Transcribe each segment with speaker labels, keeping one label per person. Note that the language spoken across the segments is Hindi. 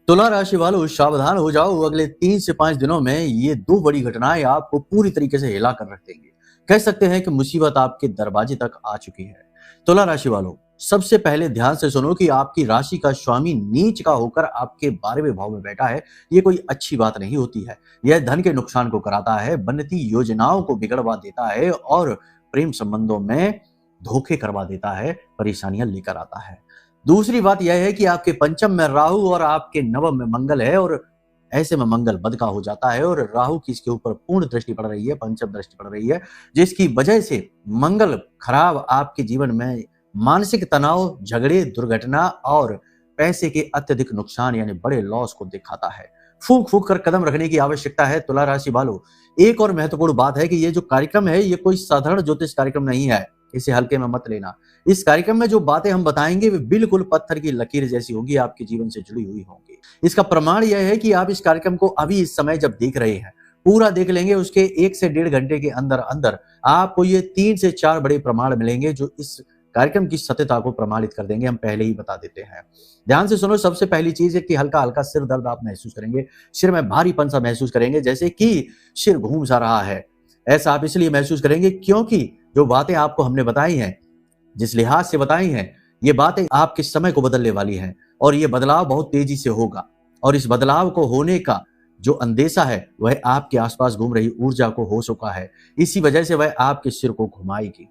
Speaker 1: तुला राशि वालों सावधान हो जाओ, अगले 3 से 5 दिनों में ये दो बड़ी घटनाएं आपको पूरी तरीके से हिला कर रख देंगी। कह सकते हैं कि मुसीबत आपके दरवाजे तक आ चुकी है। तुला राशि वालों, सबसे पहले ध्यान से सुनो कि आपकी राशि का स्वामी नीच का होकर आपके 12वें भाव में बैठा है। ये कोई अच्छी बात नहीं होती है। यह धन के नुकसान को कराता है, बनती योजनाओं को बिगड़वा देता है और प्रेम संबंधों में धोखे करवा देता है, परेशानियां लेकर आता है। दूसरी बात यह है कि आपके पंचम में राहु और आपके नवम में मंगल है, और ऐसे में मंगल बद का हो जाता है और राहु की इसके ऊपर पूर्ण दृष्टि पड़ रही है, पंचम दृष्टि पड़ रही है, जिसकी वजह से मंगल खराब आपके जीवन में मानसिक तनाव, झगड़े, दुर्घटना और पैसे के अत्यधिक नुकसान यानी बड़े लॉस को दिखाता है। फूंक फूंक कर कदम रखने की आवश्यकता है तुला राशि वालों। एक और महत्वपूर्ण बात है कि ये जो कार्यक्रम है ये कोई साधारण ज्योतिष कार्यक्रम नहीं है, इसे हल्के में मत लेना। इस कार्यक्रम में जो बातें हम बताएंगे वे बिल्कुल पत्थर की लकीर जैसी होगी, आपके जीवन से जुड़ी हुई होंगी। इसका प्रमाण यह है कि आप इस कार्यक्रम को अभी इस समय जब देख रहे हैं, पूरा देख लेंगे, उसके 1 से 1.5 घंटे के अंदर अंदर आपको ये 3 से 4 बड़े प्रमाण मिलेंगे जो इस कार्यक्रम की सत्यता को प्रमाणित कर देंगे। हम पहले ही बता देते हैं, ध्यान से सुनो। सबसे पहली चीज है कि हल्का हल्का सिर दर्द आप महसूस करेंगे, सिर में भारीपन सा महसूस करेंगे, जैसे कि सिर घूम सा रहा है। ऐसा आप इसलिए महसूस करेंगे क्योंकि जो बातें आपको हमने बताई हैं, जिस लिहाज से बताई हैं, ये बातें आपके समय को बदलने वाली हैं और ये बदलाव बहुत तेजी से होगा। और इस बदलाव को होने का जो अंदेशा है वह आपके आसपास घूम रही ऊर्जा को हो चुका है। इसी वजह से वह आपके सिर को घुमाएगी।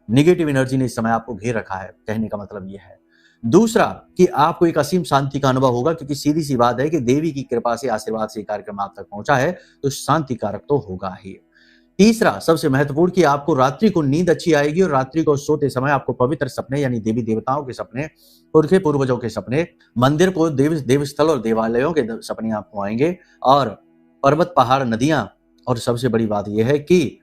Speaker 1: निगेटिव एनर्जी ने इस समय आपको घेर रखा है, कहने का मतलब यह है। दूसरा कि आपको एक असीम शांति का अनुभव होगा, क्योंकि सीधी सी बात है कि देवी की कृपा से, आशीर्वाद से कार्यक्रम आप तक पहुंचा है, तो शांति कारक तो होगा ही। तीसरा सबसे महत्वपूर्ण कि आपको रात्रि को नींद अच्छी आएगी और रात्रि को सोते समय आपको पवित्र सपने यानी देवी देवताओं के सपने, पुरखे पूर्वजों के सपने, मंदिर को देवस्थल और देवालयों के सपने आपको आएंगे, और पर्वत, पहाड़, नदियां, और सबसे बड़ी बात यह है कि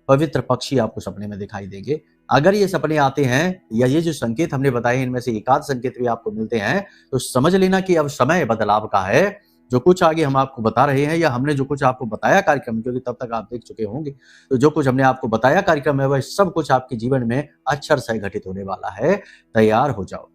Speaker 1: पवित्र पक्षी आपको सपने में दिखाई देंगे। अगर ये सपने आते हैं या ये जो संकेत हमने बताए इनमें से एकाध संकेत भी आपको मिलते हैं, तो समझ लेना कि अब समय बदलाव का है। जो कुछ आगे हम आपको बता रहे हैं या हमने जो कुछ आपको बताया कार्यक्रम, क्योंकि तब तक आप देख चुके होंगे, तो जो कुछ हमने आपको बताया कार्यक्रम है वह सब कुछ आपके जीवन में अक्षर से घटित होने वाला है। तैयार हो जाओ।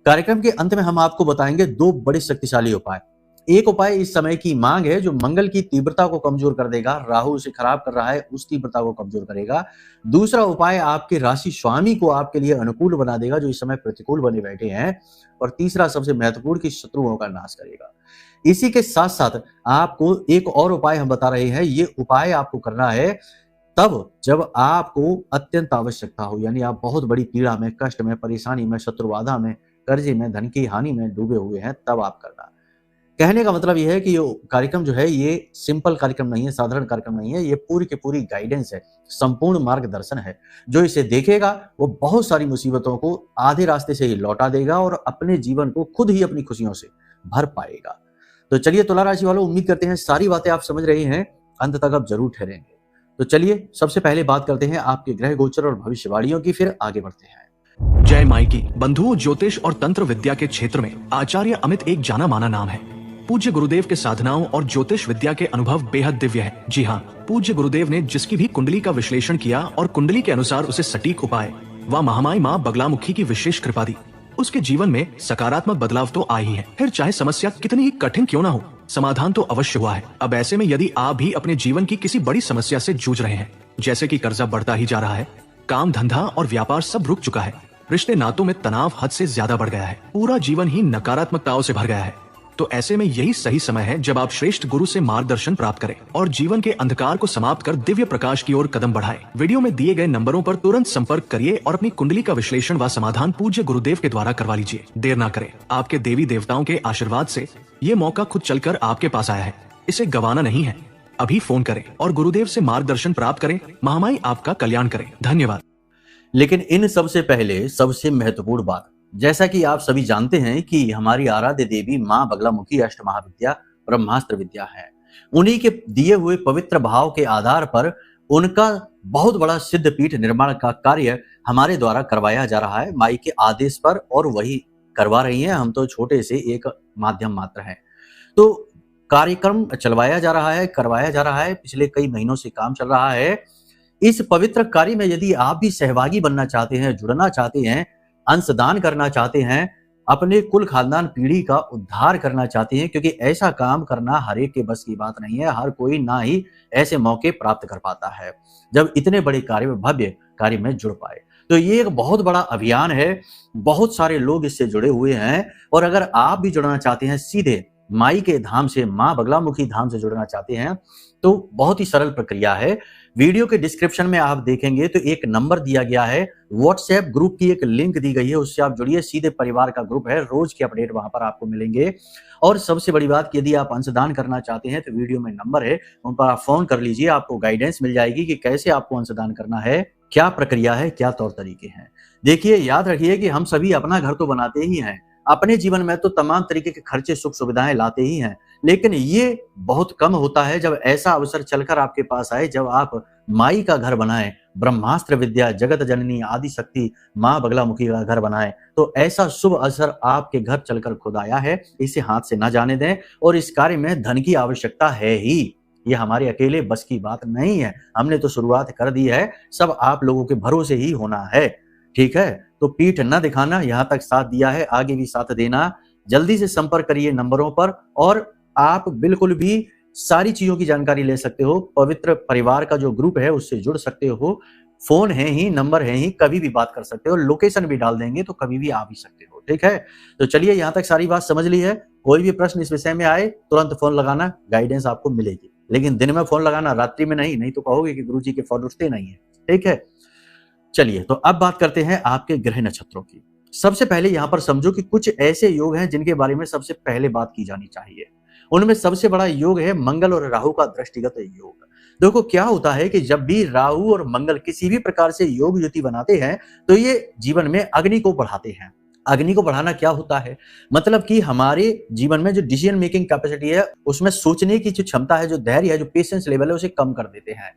Speaker 1: कार्यक्रम के अंत में हम आपको बताएंगे 2 बड़े शक्तिशाली उपाय। एक उपाय इस समय की मांग है जो मंगल की तीव्रता को कमजोर कर देगा, राहु उसे खराब कर रहा है, उस तीव्रता को कमजोर करेगा। दूसरा उपाय आपके राशि स्वामी को आपके लिए अनुकूल बना देगा जो इस समय प्रतिकूल बने बैठे हैं। और तीसरा सबसे महत्वपूर्ण कि शत्रुओं का नाश करेगा। इसी के साथ साथ आपको एक और उपाय हम बता रहे हैं। ये उपाय आपको करना है तब जब आपको अत्यंत आवश्यकता हो, यानी आप बहुत बड़ी पीड़ा में, कष्ट में, परेशानी में, शत्रुबाधा में, कर्जे में, धन की हानि में डूबे हुए हैं, तब आप करना। कहने का मतलब यह है कि ये कार्यक्रम जो है ये सिंपल कार्यक्रम नहीं है, साधारण कार्यक्रम नहीं है, ये पूरी की पूरी गाइडेंस है, संपूर्ण मार्गदर्शन है। जो इसे देखेगा वो बहुत सारी मुसीबतों को आधे रास्ते से ही लौटा देगा और अपने जीवन को खुद ही अपनी खुशियों से भर पाएगा। तो चलिए तुला राशि वालों, उम्मीद करते हैं सारी बातें आप समझ रहे हैं, अंत तक आप जरूर ठहरेंगे। तो चलिए सबसे पहले बात करते हैं आपके ग्रह गोचर और भविष्यवाणियों की, फिर आगे बढ़ते हैं।
Speaker 2: जय माई की बंधुओं, ज्योतिष और तंत्र विद्या के क्षेत्र में आचार्य अमित एक जाना माना नाम है। पूज्य गुरुदेव के साधनाओं और ज्योतिष विद्या के अनुभव बेहद दिव्य है। जी हाँ, पूज्य गुरुदेव ने जिसकी भी कुंडली का विश्लेषण किया और कुंडली के अनुसार उसे सटीक उपाय व महामाई माँ बगलामुखी की विशेष कृपा दी, उसके जीवन में सकारात्मक बदलाव तो आए ही है। फिर चाहे समस्या कितनी ही कठिन क्यों ना हो, समाधान तो अवश्य हुआ है। अब ऐसे में यदि आप भी अपने जीवन की किसी बड़ी समस्या से जूझ रहे हैं, जैसे कि कर्जा बढ़ता ही जा रहा है, काम धंधा और व्यापार सब रुक चुका है, रिश्ते नातों में तनाव हद से ज्यादा बढ़ गया है, पूरा जीवन ही नकारात्मकताओं से भर गया है, तो ऐसे में यही सही समय है जब आप श्रेष्ठ गुरु से मार्गदर्शन प्राप्त करें और जीवन के अंधकार को समाप्त कर दिव्य प्रकाश की ओर कदम बढ़ाएं। वीडियो में दिए गए नंबरों पर तुरंत संपर्क करिए और अपनी कुंडली का विश्लेषण व समाधान पूज्य गुरुदेव के द्वारा करवा लीजिए। देर ना करें, आपके देवी देवताओं के आशीर्वाद से ये मौका खुद चलकर आपके पास आया है, इसे गंवाना नहीं है। अभी फोन करें और गुरुदेव से मार्गदर्शन प्राप्त करें। महामाई आपका कल्याण करें। धन्यवाद।
Speaker 1: लेकिन इन सबसे पहले सबसे महत्वपूर्ण बात, जैसा कि आप सभी जानते हैं कि हमारी आराध्य देवी माँ बगलामुखी अष्ट महाविद्या ब्रह्मास्त्र विद्या है। उन्हीं के दिए हुए पवित्र भाव के आधार पर उनका बहुत बड़ा सिद्ध पीठ निर्माण का कार्य हमारे द्वारा करवाया जा रहा है, माई के आदेश पर, और वही करवा रही हैं। हम तो छोटे से एक माध्यम मात्र हैं। तो कार्यक्रम चलवाया जा रहा है, करवाया जा रहा है, पिछले कई महीनों से काम चल रहा है। इस पवित्र कार्य में यदि आप भी सहभागी बनना चाहते हैं, जुड़ना चाहते हैं, अंशदान करना चाहते हैं, अपने कुल खानदान पीढ़ी का उद्धार करना चाहती हैं, क्योंकि ऐसा काम करना हर एक के बस की बात नहीं है। हर कोई ना ही ऐसे मौके प्राप्त कर पाता है जब इतने बड़े कार्य में, भव्य कार्य में जुड़ पाए। तो ये एक बहुत बड़ा अभियान है, बहुत सारे लोग इससे जुड़े हुए हैं। और अगर आप भी जुड़ना चाहते हैं, सीधे माई के धाम से, मां बगलामुखी धाम से जुड़ना चाहते हैं, तो बहुत ही सरल प्रक्रिया है। वीडियो के डिस्क्रिप्शन में आप देखेंगे तो एक नंबर दिया गया है, व्हाट्सएप ग्रुप की एक लिंक दी गई है, उससे आप जुड़िए। सीधे परिवार का ग्रुप है, रोज के अपडेट वहां पर आपको मिलेंगे। और सबसे बड़ी बात, यदि आप अंशदान करना चाहते हैं तो वीडियो में नंबर है, उन पर आप फोन कर लीजिए, आपको गाइडेंस मिल जाएगी कि कैसे आपको अंशदान करना है, क्या प्रक्रिया है, क्या तौर तरीके हैं। देखिए, याद रखिए कि हम सभी अपना घर तो बनाते ही हैं, अपने जीवन में तो तमाम तरीके के खर्चे, सुख सुविधाएं लाते ही हैं, लेकिन ये बहुत कम होता है जब ऐसा अवसर चलकर आपके पास आए, जब आप माई का घर बनाएं, ब्रह्मास्त्र विद्या, जगत जननी, आदि शक्ति, मां बगलामुखी का घर बनाएं। तो ऐसा शुभ अवसर आपके घर चलकर खुद आया है, इसे हाथ से ना जाने दें। और इस कार्य में धन की आवश्यकता है ही, ये हमारे अकेले बस की बात नहीं है। हमने तो शुरुआत कर दी है, सब आप लोगों के भरोसे ही होना है। ठीक है, तो पीठ न दिखाना, यहां तक साथ दिया है, आगे भी साथ देना। जल्दी से संपर्क करिए नंबरों पर, और आप बिल्कुल भी सारी चीजों की जानकारी ले सकते हो। पवित्र परिवार का जो ग्रुप है उससे जुड़ सकते हो। फोन है ही, नंबर है ही, कभी भी बात कर सकते हो। लोकेशन भी डाल देंगे तो कभी भी आ भी सकते हो। ठीक है, तो चलिए, यहां तक सारी बात समझ ली है। कोई भी प्रश्न इस विषय में आए, तुरंत फोन लगाना, गाइडेंस आपको मिलेगी। लेकिन दिन में फोन लगाना, रात्रि में नहीं तो कहोगे कि गुरुजी के फोन उठते नहीं है। ठीक है, चलिए, तो अब बात करते हैं आपके ग्रह नक्षत्रों की। सबसे पहले यहां पर समझो कि कुछ ऐसे योग हैं जिनके बारे में सबसे पहले बात की जानी चाहिए। उनमें सबसे बड़ा योग है मंगल और राहु का दृष्टिगत योग। देखो, क्या होता है कि जब भी राहु और मंगल किसी भी प्रकार से योग युति बनाते हैं, तो ये जीवन में अग्नि को बढ़ाते हैं। अग्नि को बढ़ाना क्या होता है, मतलब कि हमारे जीवन में जो डिसीजन मेकिंग कैपेसिटी है, उसमें सोचने की जो क्षमता है, जो धैर्य है, जो पेशेंस लेवल है, उसे कम कर देते हैं।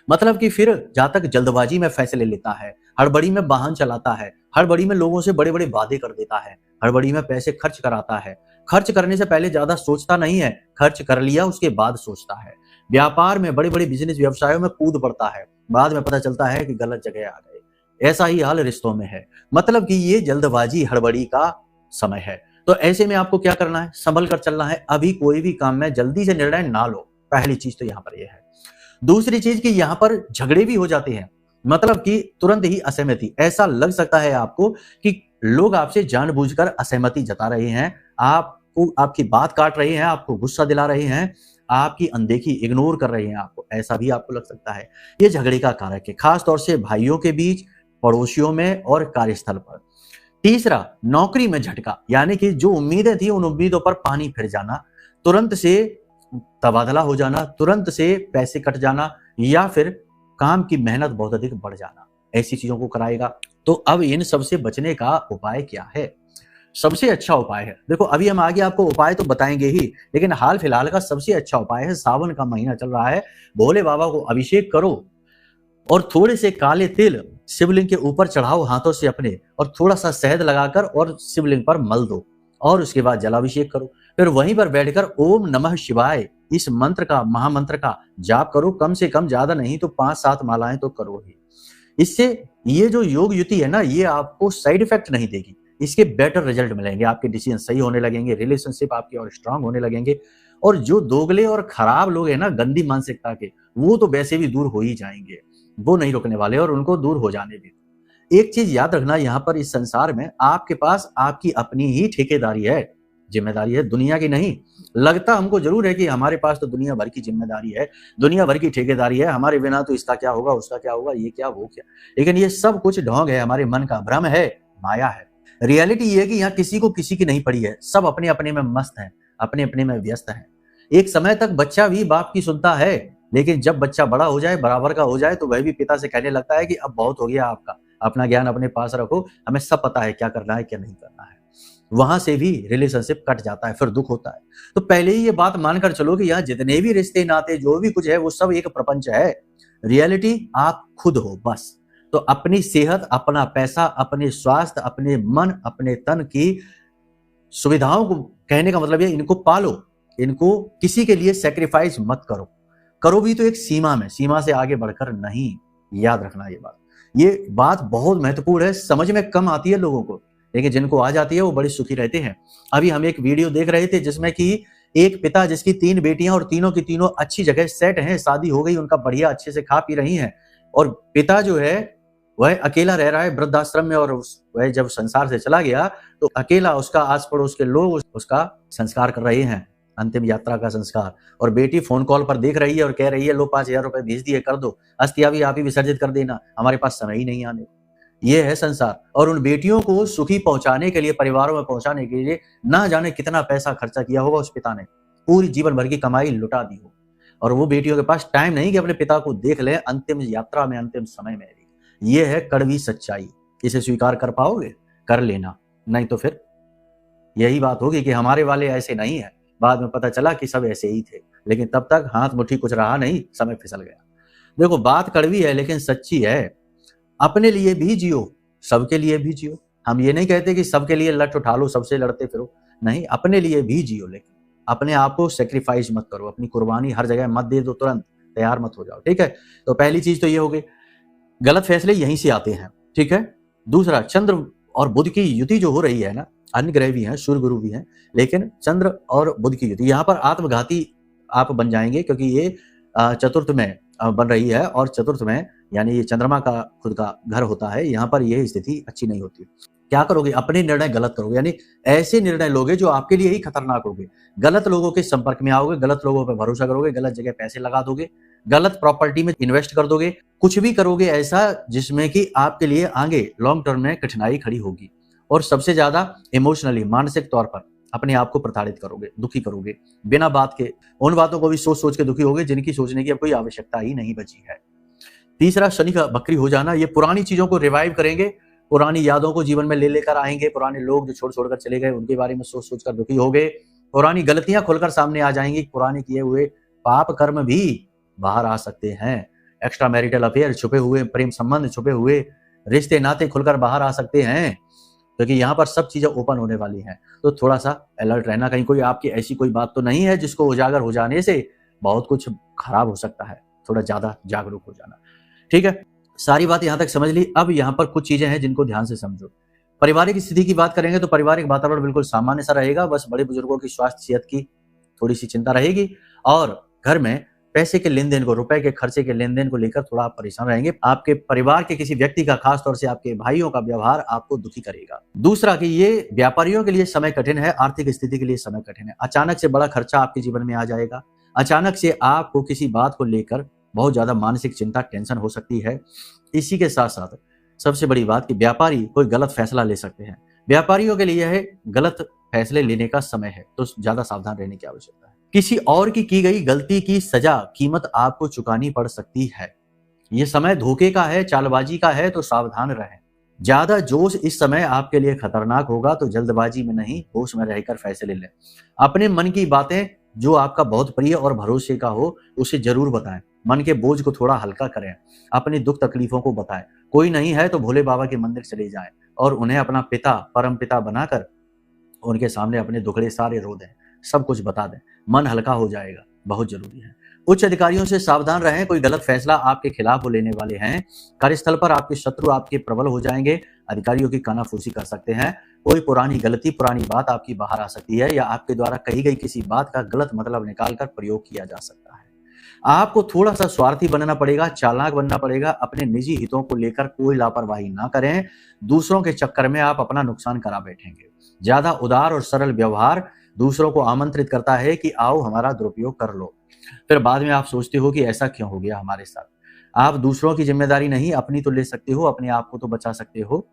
Speaker 1: मतलब कि फिर जहां तक जल्दबाजी में फैसले लेता है, हड़बड़ी में वाहन चलाता है, हड़बड़ी में लोगों से बड़े बड़े वादे कर देता है, हड़बड़ी में पैसे खर्च कराता है, खर्च करने से पहले ज्यादा सोचता नहीं है, खर्च कर लिया उसके बाद सोचता है। व्यापार में, बड़े बड़े बिजनेस व्यवसायों में कूद पड़ता है, बाद में पता चलता है कि गलत जगह आ गए। ऐसा ही हाल रिश्तों में है, मतलब कि ये जल्दबाजी, हड़बड़ी का समय है। तो ऐसे में आपको क्या करना है, संभल कर चलना है। अभी कोई भी काम में जल्दी से निर्णय ना लो, पहली चीज तो यहाँ पर यह है। दूसरी चीज कि यहाँ पर झगड़े भी हो जाते हैं, मतलब कि तुरंत ही असहमति। ऐसा लग सकता है आपको कि लोग आपसे जानबूझकर असहमति जता रहे हैं, आपको आपकी बात काट रहे हैं, आपको गुस्सा दिला रहे हैं, आपकी अनदेखी, इग्नोर कर रहे हैं आपको, ऐसा भी आपको लग सकता है। ये झगड़े का कारक है, खास तौर से भाइयों के बीच, पड़ोसियों में और कार्यस्थल पर। तीसरा, नौकरी में झटका, यानी कि जो उम्मीदें थी उन उम्मीदों पर पानी फिर जाना, तुरंत से तबादला हो जाना, तुरंत से पैसे कट जाना, या फिर काम की मेहनत बहुत अधिक बढ़ जाना, ऐसी चीजों को कराएगा। तो अब इन सबसे बचने का उपाय क्या है? सबसे अच्छा उपाय है, देखो अभी हम आगे आपको उपाय तो बताएंगे ही, लेकिन हाल फिलहाल का सबसे अच्छा उपाय है, सावन का महीना चल रहा है, भोले बाबा को अभिषेक करो और थोड़े से काले तिल शिवलिंग के ऊपर चढ़ाओ हाथों से अपने, और थोड़ा सा शहद लगाकर और शिवलिंग पर मल दो, और उसके बाद जलाभिषेक करो। फिर वहीं पर बैठकर ओम नमः शिवाय इस मंत्र का, महामंत्र का जाप करो। कम से कम, ज्यादा नहीं तो 5-7 मालाएं तो करो ही। इससे ये जो योग युति है ना, ये आपको साइड इफेक्ट नहीं देगी, इसके बेटर रिजल्ट मिलेंगे, आपके डिसीजन सही होने लगेंगे, रिलेशनशिप आपके और स्ट्रांग होने लगेंगे। और जो दोगले और खराब लोग हैं ना, गंदी मानसिकता के, वो तो वैसे भी दूर हो ही जाएंगे, वो नहीं रुकने वाले, और उनको दूर हो जाने भी। एक चीज याद रखना, यहाँ पर इस संसार में आपके पास आपकी अपनी ही ठेकेदारी है, जिम्मेदारी है, दुनिया की नहीं। लगता हमको जरूर है कि हमारे पास तो दुनिया भर की जिम्मेदारी है, दुनिया भर की ठेकेदारी है, हमारे बिना तो इसका क्या होगा, उसका क्या होगा, ये क्या वो क्या, लेकिन ये सब कुछ ढोंग है, हमारे मन का भ्रम है, माया है। रियलिटी ये है कि यहाँ किसी को किसी की नहीं पड़ी है, सब अपने अपने में मस्त हैं, अपने अपने में व्यस्त हैं। एक समय तक बच्चा भी बाप की सुनता है, लेकिन जब बच्चा बड़ा हो जाए, बराबर का हो जाए, तो वह भी पिता से कहने लगता है कि अब बहुत हो गया आपका, अपना ज्ञान अपने पास रखो, हमें सब पता है क्या करना है क्या नहीं करना है। वहां से भी रिलेशनशिप कट जाता है, फिर दुख होता है। तो पहले ही ये बात मानकर चलो कि यहाँ जितने भी रिश्ते नाते जो भी कुछ है, वो सब एक प्रपंच है। रियलिटी आप खुद हो बस। तो अपनी सेहत, अपना पैसा, अपने स्वास्थ्य, अपने मन, अपने तन की सुविधाओं को, कहने का मतलब है इनको पालो, इनको किसी के लिए सेक्रीफाइस मत करो, करो भी तो एक सीमा में, सीमा से आगे बढ़कर नहीं। याद रखना ये बात बहुत महत्वपूर्ण है, समझ में कम आती है लोगों को, लेकिन जिनको आ जाती है वो बड़े सुखी रहते हैं। अभी हम एक वीडियो देख रहे थे जिसमें कि एक पिता जिसकी 3 बेटियां और तीनों की तीनों अच्छी जगह सेट हैं, शादी हो गई, उनका बढ़िया अच्छे से खा पी रही हैं, और पिता जो है वह अकेला रह रहा है वृद्धाश्रम में, और वह जब संसार से चला गया तो अकेला उसका आस पड़ोस के लोग उसका संस्कार कर रहे हैं, अंतिम यात्रा का संस्कार। और बेटी फोन कॉल पर देख रही है और कह रही है लो 5,000 रुपए भेज दिए, कर दो, अस्थियां भी आप ही विसर्जित कर देना, हमारे पास समय ही नहीं आने को। ये है संसार। और उन बेटियों को सुखी पहुंचाने के लिए, परिवारों में पहुंचाने के लिए ना जाने कितना पैसा खर्चा किया होगा उस पिता ने, पूरी जीवन भर की कमाई लुटा दी हो, और वो बेटियों के पास टाइम नहीं कि अपने पिता को देख ले अंतिम यात्रा में, अंतिम समय में भी। ये है कड़वी सच्चाई। इसे स्वीकार कर पाओगे? कर लेना, नहीं तो फिर यही बात होगी कि हमारे वाले ऐसे नहीं है, बाद में पता चला कि सब ऐसे ही थे, लेकिन तब तक हाथ मुट्ठी कुछ रहा नहीं, समय फिसल गया। देखो बात कड़वी है लेकिन सच्ची है। अपने लिए भी जियो, सबके लिए भी जियो। हम ये नहीं कहते कि सबके लिए लठ उठा लो, सबसे लड़ते फिरो, नहीं, अपने लिए भी जियो, लेकिन अपने आप को सेक्रीफाइस मत करो, अपनी कुर्बानी हर जगह मत दे दो, तुरंत तैयार मत हो जाओ, ठीक है। तो पहली चीज तो ये हो गई, गलत फैसले यहीं से आते हैं, ठीक है। दूसरा, चंद्र और बुध की युति जो हो रही है ना, अन्य ग्रह भी हैं, सूर्य गुरु भी हैं, लेकिन चंद्र और बुध की युति, यहाँ पर आत्मघाती आप बन जाएंगे, क्योंकि ये चतुर्थ में बन रही है, और चतुर्थ में यानी ये चंद्रमा का खुद का घर होता है, यहाँ पर यह स्थिति अच्छी नहीं होती। क्या करोगे? अपने निर्णय गलत करोगे, यानी ऐसे निर्णय लोगे जो आपके लिए ही खतरनाक होंगे। गलत लोगों के संपर्क में आओगे, गलत लोगों पर भरोसा करोगे, गलत जगह पैसे लगा दोगे, गलत प्रॉपर्टी में इन्वेस्ट कर दोगे, कुछ भी करोगे ऐसा जिसमें कि आपके लिए आगे लॉन्ग टर्म में कठिनाई खड़ी होगी। और सबसे ज्यादा इमोशनली, मानसिक तौर पर अपने आप को प्रताड़ित करोगे, दुखी करोगे, बिना बात के उन बातों को भी सोच सोच के दुखी होगे जिनकी सोचने की अब कोई आवश्यकता ही नहीं बची है। तीसरा, शनि का बकरी हो जाना, ये पुरानी चीजों को रिवाइव करेंगे, पुरानी यादों को जीवन में ले लेकर आएंगे, पुराने लोग जो छोड़ छोड़कर चले गए उनके बारे में सोच सोच कर दुखी हो गए, पुरानी गलतियां खुलकर सामने आ जाएंगी, पुराने किए हुए पाप कर्म भी बाहर आ सकते हैं, एक्स्ट्रा मैरिटल अफेयर, छुपे हुए प्रेम संबंध, छुपे हुए रिश्ते नाते खुलकर बाहर आ सकते हैं, क्योंकि यहाँ पर सब चीजें ओपन होने वाली हैं। तो थोड़ा सा अलर्ट रहना, कहीं कोई आपकी ऐसी कोई बात तो नहीं है जिसको उजागर हो जाने से बहुत कुछ खराब हो सकता है, थोड़ा ज्यादा जागरूक हो जाना, ठीक है। सारी बात यहाँ तक समझ ली। अब यहाँ पर कुछ चीजें हैं जिनको ध्यान से समझो। पारिवारिक स्थिति की बात करेंगे तो पारिवारिक वातावरण बिल्कुल सामान्य सा रहेगा, बस बड़े बुजुर्गों की स्वास्थ्य सेहत की थोड़ी सी चिंता रहेगी, और घर में पैसे के लेन देन को, रुपए के खर्चे के लेन देन को लेकर थोड़ा आप परेशान रहेंगे। आपके परिवार के किसी व्यक्ति का, खासतौर से आपके भाइयों का व्यवहार आपको दुखी करेगा। दूसरा कि ये व्यापारियों के लिए समय कठिन है, आर्थिक स्थिति के लिए समय कठिन है। अचानक से बड़ा खर्चा आपके जीवन में आ जाएगा, अचानक से आपको किसी बात को लेकर बहुत ज्यादा मानसिक चिंता, टेंशन हो सकती है। इसी के साथ साथ सबसे बड़ी बात कि व्यापारी कोई गलत फैसला ले सकते हैं। व्यापारियों के लिए है गलत फैसले लेने का समय है, तो ज्यादा सावधान रहने की आवश्यकता है। किसी और की गई गलती की सजा, कीमत आपको चुकानी पड़ सकती है। यह समय धोखे का है, चालबाजी का है, तो सावधान रहें। ज्यादा जोश इस समय आपके लिए खतरनाक होगा, तो जल्दबाजी में नहीं, होश में रहकर फैसले लें। अपने मन की बातें जो आपका बहुत प्रिय और भरोसे का हो उसे जरूर बताएं। मन के बोझ को थोड़ा हल्का करें, अपनी दुख तकलीफों को बताएं। कोई नहीं है तो भोले बाबा के मंदिर चले जाएं और उन्हें अपना पिता, परम पिता बनाकर उनके सामने अपने दुखड़े सारे रो दें, सब कुछ बता दें, मन हल्का हो जाएगा, बहुत जरूरी है। उच्च अधिकारियों से सावधान रहें, कोई गलत फैसला आपके खिलाफ वो लेने वाले हैं। कार्यस्थल पर आपके शत्रु आपके प्रबल हो जाएंगे, अधिकारियों की कानाफूसी कर सकते हैं। कोई पुरानी गलती, पुरानी बात आपकी बाहर आ सकती है, या आपके द्वारा कही गई किसी बात का गलत मतलब निकालकर प्रयोग किया जा सकता है। आपको थोड़ा सा स्वार्थी बनना पड़ेगा, चालाक बनना पड़ेगा। अपने निजी हितों को लेकर कोई लापरवाही ना करें, दूसरों के चक्कर में आप अपना नुकसान करा बैठेंगे। ज्यादा उदार और सरल व्यवहार दूसरों को आमंत्रित करता है कि आओ हमारा दुरुपयोग कर लो, फिर बाद में आप सोचते हो कि ऐसा क्यों हो गया हमारे साथ। आप दूसरों की जिम्मेदारी नहीं, अपनी तो ले सकते हो, अपने आप को तो बचा सकते हो।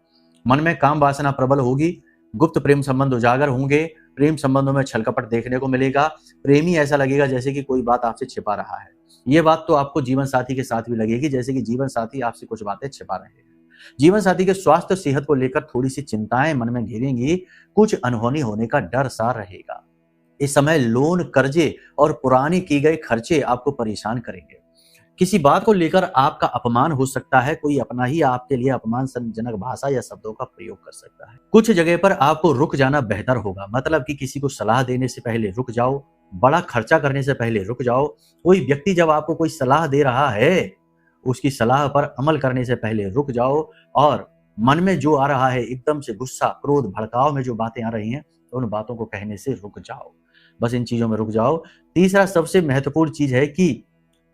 Speaker 1: मन में काम वासना प्रबल होगी, गुप्त प्रेम संबंध उजागर होंगे, प्रेम संबंधों में छलकपट देखने को मिलेगा। प्रेमी ऐसा लगेगा जैसे कि कोई बात आपसे छिपा रहा है। ये बात तो आपको जीवन साथी के साथ भी लगेगी, जैसे कि जीवन साथी आपसे कुछ बातें छिपा रहे हैं। जीवन साथी के स्वास्थ्य सेहत को लेकर थोड़ी सी चिंताएं मन में घेरेंगी, कुछ अनहोनी होने का डर सा रहेगा। इस समय लोन, कर्जे और पुराने की गए खर्चे आपको परेशान करेंगे। किसी बात को लेकर आपका अपमान हो सकता है, कोई अपना ही आपके लिए अपमानजनक भाषा या शब्दों का प्रयोग कर सकता है। कुछ जगह पर आपको रुक जाना बेहतर होगा, मतलब कि किसी को सलाह देने से पहले रुक जाओ, बड़ा खर्चा करने से पहले रुक जाओ। कोई व्यक्ति जब आपको कोई सलाह दे रहा है, उसकी सलाह पर अमल करने से पहले रुक जाओ और मन में जो आ रहा है, एकदम से गुस्सा, क्रोध, भड़काव में जो बातें आ रही हैं, तो उन बातों को कहने से रुक जाओ। बस इन चीजों में रुक जाओ। तीसरा सबसे महत्वपूर्ण चीज है कि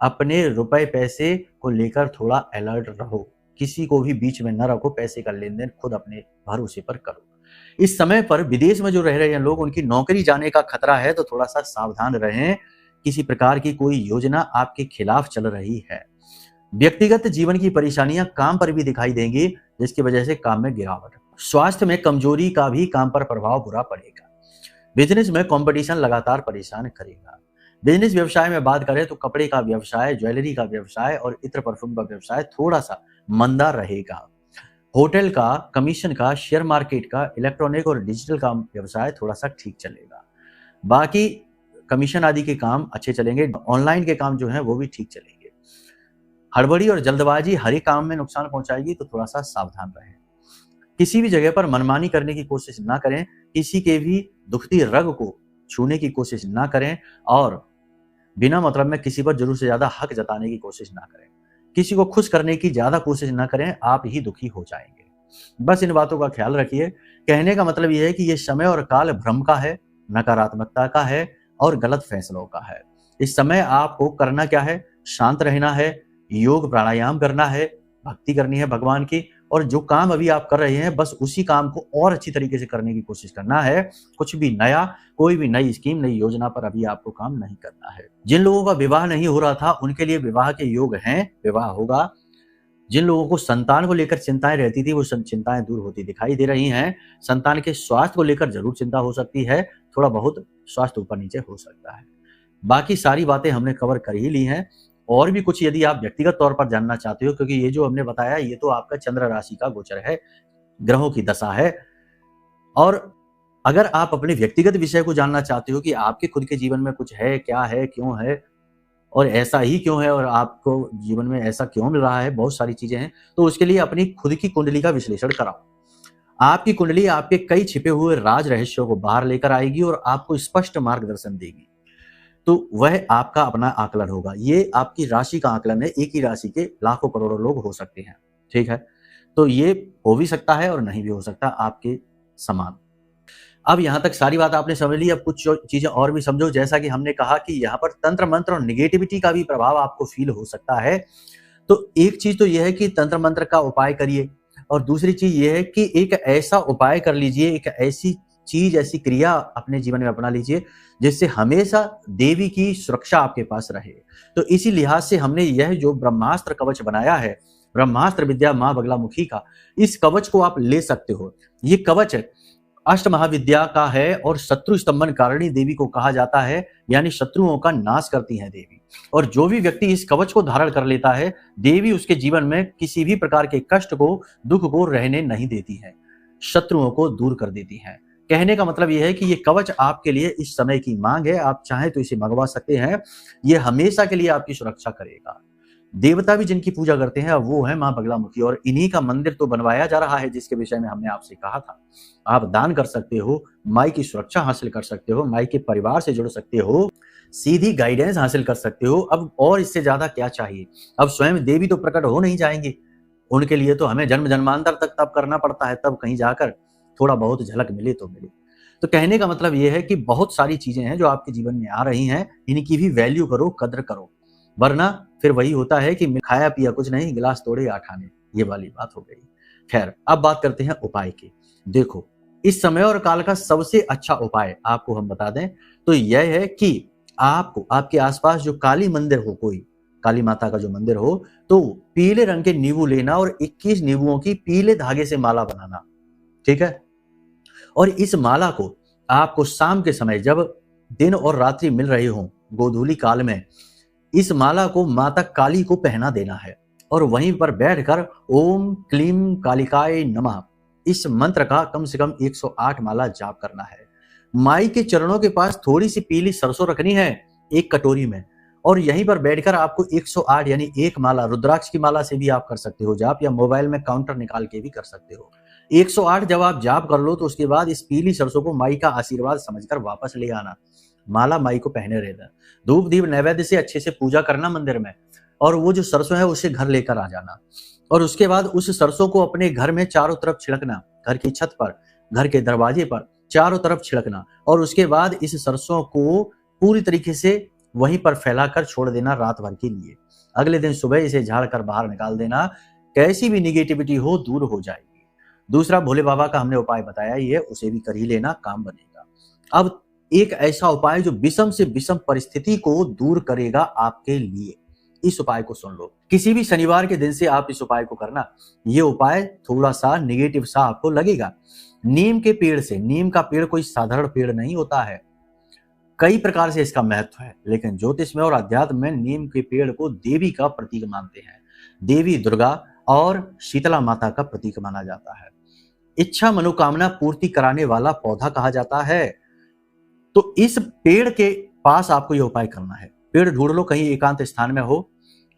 Speaker 1: अपने रुपए पैसे को लेकर थोड़ा अलर्ट रहो। किसी को भी बीच में न रखो। पैसे का लेन देन खुद अपने भरोसे पर करो। इस समय पर विदेश में जो रह रहे हैं लोग, उनकी नौकरी जाने का खतरा है, तो थोड़ा सा सावधान रहें। किसी प्रकार की कोई योजना आपके खिलाफ चल रही है। व्यक्तिगत जीवन की परेशानियां काम पर भी दिखाई देंगी, जिसकी वजह से काम में गिरावट। स्वास्थ्य में कमजोरी का भी काम पर प्रभाव बुरा पड़ेगा। बिजनेस में कंपटीशन लगातार परेशान करेगा। बिजनेस व्यवसाय में बात करें तो कपड़े का व्यवसाय, ज्वेलरी का व्यवसाय और इत्र परफ्यूम का व्यवसाय थोड़ा सा मंदा रहेगा। होटल का, कमीशन का, शेयर मार्केट का, इलेक्ट्रॉनिक और डिजिटल का व्यवसाय थोड़ा सा ठीक चलेगा। बाकी कमीशन आदि के काम अच्छे चलेंगे। ऑनलाइन के काम जो है वो भी ठीक चलेंगे। हड़बड़ी और जल्दबाजी हर एक काम में नुकसान पहुंचाएगी, तो थोड़ा सा सावधान रहें। किसी भी जगह पर मनमानी करने की कोशिश ना करें। किसी के भी दुखती रग को छूने की कोशिश ना करें और बिना मतलब में किसी पर जरूर से ज्यादा हक जताने की कोशिश ना करें। किसी को खुश करने की ज्यादा कोशिश ना करें, आप ही दुखी हो जाएंगे। बस इन बातों का ख्याल रखिए। कहने का मतलब यह है कि यह समय और काल भ्रम का है, नकारात्मकता का है और गलत फैसलों का है। इस समय आपको करना क्या है? शांत रहना है, योग प्राणायाम करना है, भक्ति करनी है भगवान की, और जो काम अभी आप कर रहे हैं बस उसी काम को और अच्छी तरीके से करने की कोशिश करना है। कुछ भी नया, कोई भी नई स्कीम, नई योजना पर अभी आपको काम नहीं करना है। जिन लोगों का विवाह नहीं हो रहा था, उनके लिए विवाह के योग हैं, विवाह होगा। जिन लोगों को संतान को लेकर चिंताएं रहती थी, वो चिंताएं दूर होती दिखाई दे रही हैं। संतान के स्वास्थ्य को लेकर जरूर चिंता हो सकती है, थोड़ा बहुत स्वास्थ्य ऊपर नीचे हो सकता है। बाकी सारी बातें हमने कवर कर ही ली हैं। और भी कुछ यदि आप व्यक्तिगत तौर पर जानना चाहते हो, क्योंकि ये जो हमने बताया ये तो आपका चंद्र राशि का गोचर है, ग्रहों की दशा है, और अगर आप अपने व्यक्तिगत विषय को जानना चाहते हो कि आपके खुद के जीवन में कुछ है, क्या है, क्यों है और ऐसा ही क्यों है और आपको जीवन में ऐसा क्यों मिल रहा है, बहुत सारी चीजें हैं, तो उसके लिए अपनी खुद की कुंडली का विश्लेषण कराओ। आपकी कुंडली आपके कई छिपे हुए राज रहस्यों को बाहर लेकर आएगी और आपको स्पष्ट मार्गदर्शन देगी। तो वह आपका अपना आकलन होगा। ये आपकी राशि का आकलन है। एक ही राशि के लाखों करोड़ों लोग हो सकते हैं, ठीक है? तो ये हो भी सकता है और नहीं भी हो सकता, आपके समान। अब यहां तक सारी बात आपने समझ ली। अब कुछ चीजें और भी समझो। जैसा कि हमने कहा कि यहाँ पर तंत्र मंत्र और निगेटिविटी का भी प्रभाव आपको फील हो सकता है। तो एक चीज तो यह है कि तंत्र मंत्र का उपाय करिए, और दूसरी चीज यह है कि एक ऐसा उपाय कर लीजिए, एक ऐसी चीज, ऐसी क्रिया अपने जीवन में अपना लीजिए जिससे हमेशा देवी की सुरक्षा आपके पास रहे। तो इसी लिहाज से हमने यह जो ब्रह्मास्त्र कवच बनाया है, ब्रह्मास्त्र विद्या मां बगलामुखी का, इस कवच को आप ले सकते हो। ये कवच अष्ट महाविद्या का है और शत्रु स्तंभन कारिणी देवी को कहा जाता है, यानी शत्रुओं का नाश करती है देवी। और जो भी व्यक्ति इस कवच को धारण कर लेता है, देवी उसके जीवन में किसी भी प्रकार के कष्ट को, दुख को रहने नहीं देती है, शत्रुओं को दूर कर देती है। कहने का मतलब यह है कि ये कवच आपके लिए इस समय की मांग है। आप चाहें तो इसे मंगवा सकते हैं। ये हमेशा के लिए आपकी सुरक्षा करेगा। देवता भी जिनकी पूजा करते हैं वो है मां बगलामुखी, और इन्हीं का मंदिर तो बनवाया जा रहा है, जिसके विषय में हमने आपसे कहा था। आप दान कर सकते हो, माई की सुरक्षा हासिल कर सकते हो, माई के परिवार से जुड़ सकते हो, सीधी गाइडेंस हासिल कर सकते हो। अब और इससे ज्यादा क्या चाहिए? अब स्वयं देवी तो प्रकट हो नहीं जाएंगे, उनके लिए तो हमें जन्म जन्मांतर तक तब करना पड़ता है, तब कहीं जाकर थोड़ा बहुत झलक मिले तो मिले। तो कहने का मतलब यह है कि बहुत सारी चीजें हैं जो आपके जीवन में आ रही हैं, इनकी भी वैल्यू करो, कद्र करो, वरना फिर वही होता है कि खाया पिया कुछ नहीं, गिलास तोड़े आठाने, ये वाली बात हो गई। खैर, अब बात करते हैं उपाय की। देखो, इस समय और काल का सबसे अच्छा उपाय आपको हम बता दें तो यह है कि आपको आपके आसपास जो काली मंदिर हो, कोई काली माता का जो मंदिर हो, तो पीले रंग के नींबू लेना और 21 नींबुओं की पीले धागे से माला बनाना, ठीक है? और इस माला को आपको शाम के समय, जब दिन और रात्रि मिल रहे हो, गोधूली काल में, इस माला को माता काली को पहना देना है और वहीं पर बैठकर ओम क्लीम कालिकाय नमः इस मंत्र का कम से कम 108 माला जाप करना है। माई के चरणों के पास थोड़ी सी पीली सरसों रखनी है एक कटोरी में, और यहीं पर बैठकर आपको 108 यानी एक माला, रुद्राक्ष की माला से भी आप कर सकते हो जाप, या मोबाइल में काउंटर निकाल के भी कर सकते हो। 108 जब आप जाप कर लो तो उसके बाद इस पीली सरसों को माई का आशीर्वाद समझकर वापस ले आना, माला माई को पहने रहना, धूप दीप नैवेद्य से अच्छे से पूजा करना मंदिर में, और वो जो सरसों है उसे घर लेकर आ जाना। और उसके बाद उस सरसों को अपने घर में चारों तरफ छिड़कना, घर की छत पर, घर के दरवाजे पर चारों तरफ छिड़कना, और उसके बाद इस सरसों को पूरी तरीके से वहीं पर फैलाकर छोड़ देना रात भर के लिए। अगले दिन सुबह इसे झाड़ कर बाहर निकाल देना। कैसी भी निगेटिविटी हो दूर हो जाएगी। दूसरा भोले बाबा का हमने उपाय बताया ही है, उसे भी कर ही लेना, काम बनेगा। अब एक ऐसा उपाय जो विषम से विषम परिस्थिति को दूर करेगा आपके लिए, इस उपाय को सुन लो। किसी भी शनिवार के दिन से आप इस उपाय को करना। ये उपाय थोड़ा सा नेगेटिव सा आपको लगेगा। नीम के पेड़ से, नीम का पेड़ कोई साधारण पेड़ नहीं होता है, कई प्रकार से इसका महत्व है, लेकिन ज्योतिष में और अध्यात्म में नीम के पेड़ को देवी का प्रतीक मानते हैं। देवी दुर्गा और शीतला माता का प्रतीक माना जाता है। इच्छा मनोकामना पूर्ति कराने वाला पौधा कहा जाता है। तो इस पेड़ के पास आपको यह उपाय करना है। पेड़ ढूंढ लो, कहीं एकांत स्थान में हो।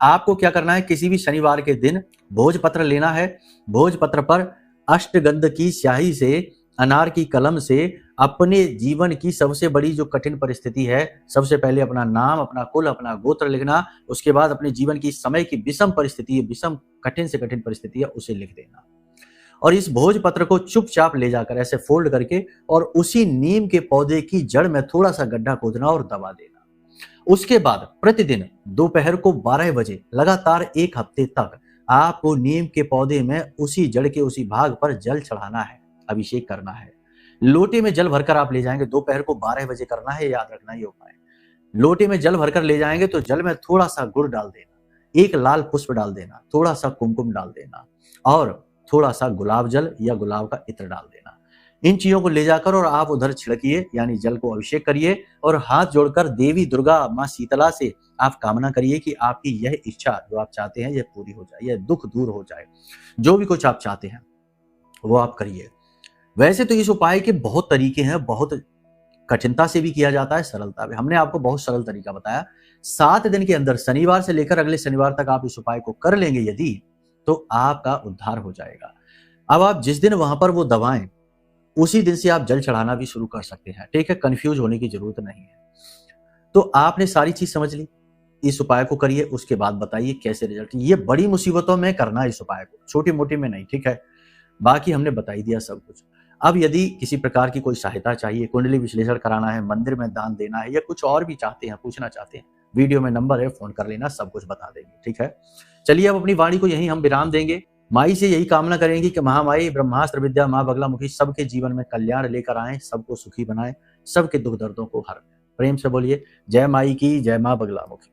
Speaker 1: आपको क्या करना है, किसी भी शनिवार के दिन भोजपत्र लेना है। भोजपत्र पर अष्टगंध की स्याही से, अनार की कलम से अपने जीवन की सबसे बड़ी जो कठिन परिस्थिति है, सबसे पहले अपना नाम, अपना कुल, अपना गोत्र लिखना। उसके बाद अपने जीवन की समय की विषम परिस्थिति, विषम कठिन से कठिन परिस्थिति है, उसे लिख देना। और इस भोजपत्र को चुपचाप ले जाकर ऐसे फोल्ड करके और उसी नीम के पौधे की जड़ में थोड़ा सा गड्ढा खोदना और दबा देना। उसके बाद प्रतिदिन दोपहर को 12 बजे लगातार 1 हफ्ते तक आपको नीम के पौधे में उसी जड़ के उसी भाग पर जल चढ़ाना है, अभिषेक करना है। लोटे में जल भरकर आप ले जाएंगे, दोपहर को 12 बजे करना है, याद रखना ये उपाय। लोटे में जल भरकर ले जाएंगे तो जल में थोड़ा सा गुड़ डाल देना, 1 लाल पुष्प डाल देना, थोड़ा सा कुमकुम डाल देना और थोड़ा सा गुलाब जल या गुलाब का इत्र डाल देना। इन चीजों को ले जाकर और आप उधर छिड़किए, यानी जल को अभिषेक करिए और हाथ जोड़कर देवी दुर्गा माँ शीतला से आप कामना करिए कि आपकी यह इच्छा जो आप चाहते हैं यह पूरी हो जाए, यह दुख दूर हो जाए। जो भी कुछ आप चाहते हैं वो आप करिए। वैसे तो इस उपाय के बहुत तरीके हैं, बहुत कठिनता से भी किया जाता है, सरलता भी। हमने आपको बहुत सरल तरीका बताया। 7 दिन के अंदर शनिवार से लेकर अगले शनिवार तक आप इस उपाय को कर लेंगे यदि, तो आपका उद्धार हो जाएगा। अब आप जिस दिन वहां पर वो दवाएं, उसी दिन से आप जल चढ़ाना भी शुरू कर सकते हैं, ठीक है। कंफ्यूज होने की जरूरत नहीं है। तो आपने सारी चीज समझ ली। इस उपाय को करिए, उसके बाद बताइए कैसे रिजल्ट। ये बड़ी मुसीबतों में करना है इस उपाय को, छोटी मोटी में नहीं, ठीक है। बाकी हमने बता ही दिया सब कुछ। अब यदि किसी प्रकार की कोई सहायता चाहिए, कुंडली विश्लेषण कराना है, मंदिर में दान देना है, या कुछ और भी चाहते हैं, पूछना चाहते हैं, वीडियो में नंबर है, फोन कर लेना, सब कुछ बता देंगे, ठीक है। चलिए अब अपनी वाणी को यहीं हम विराम देंगे। माई से यही कामना करेंगे कि महामाई ब्रह्मास्त्र विद्या माँ बगलामुखी सबके जीवन में कल्याण लेकर आए, सबको सुखी बनाए, सबके दुख दर्दों को हर। प्रेम से बोलिए जय माई की, जय माँ बगलामुखी।